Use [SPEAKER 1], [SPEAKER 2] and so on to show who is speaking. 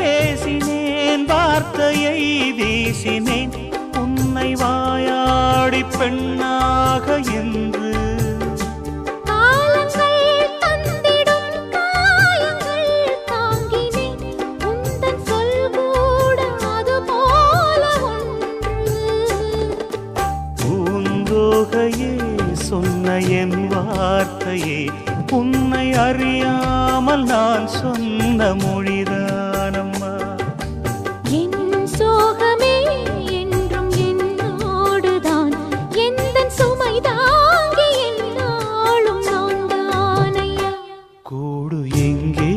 [SPEAKER 1] பேசினேன் வார்த்தையை வீசினேன் உன்னை வாயாடி பெண்ணாக என்று சொன்ன என் வார்த்தையே உன்னை அறியாமல் நான் சொன்ன மொழிதானம்மா.
[SPEAKER 2] என் சோகமே என்றும் என்னோடுதான் எந்த சுமை தாங்கி என்னாலும் நான் தானையா.
[SPEAKER 1] கூடு எங்கே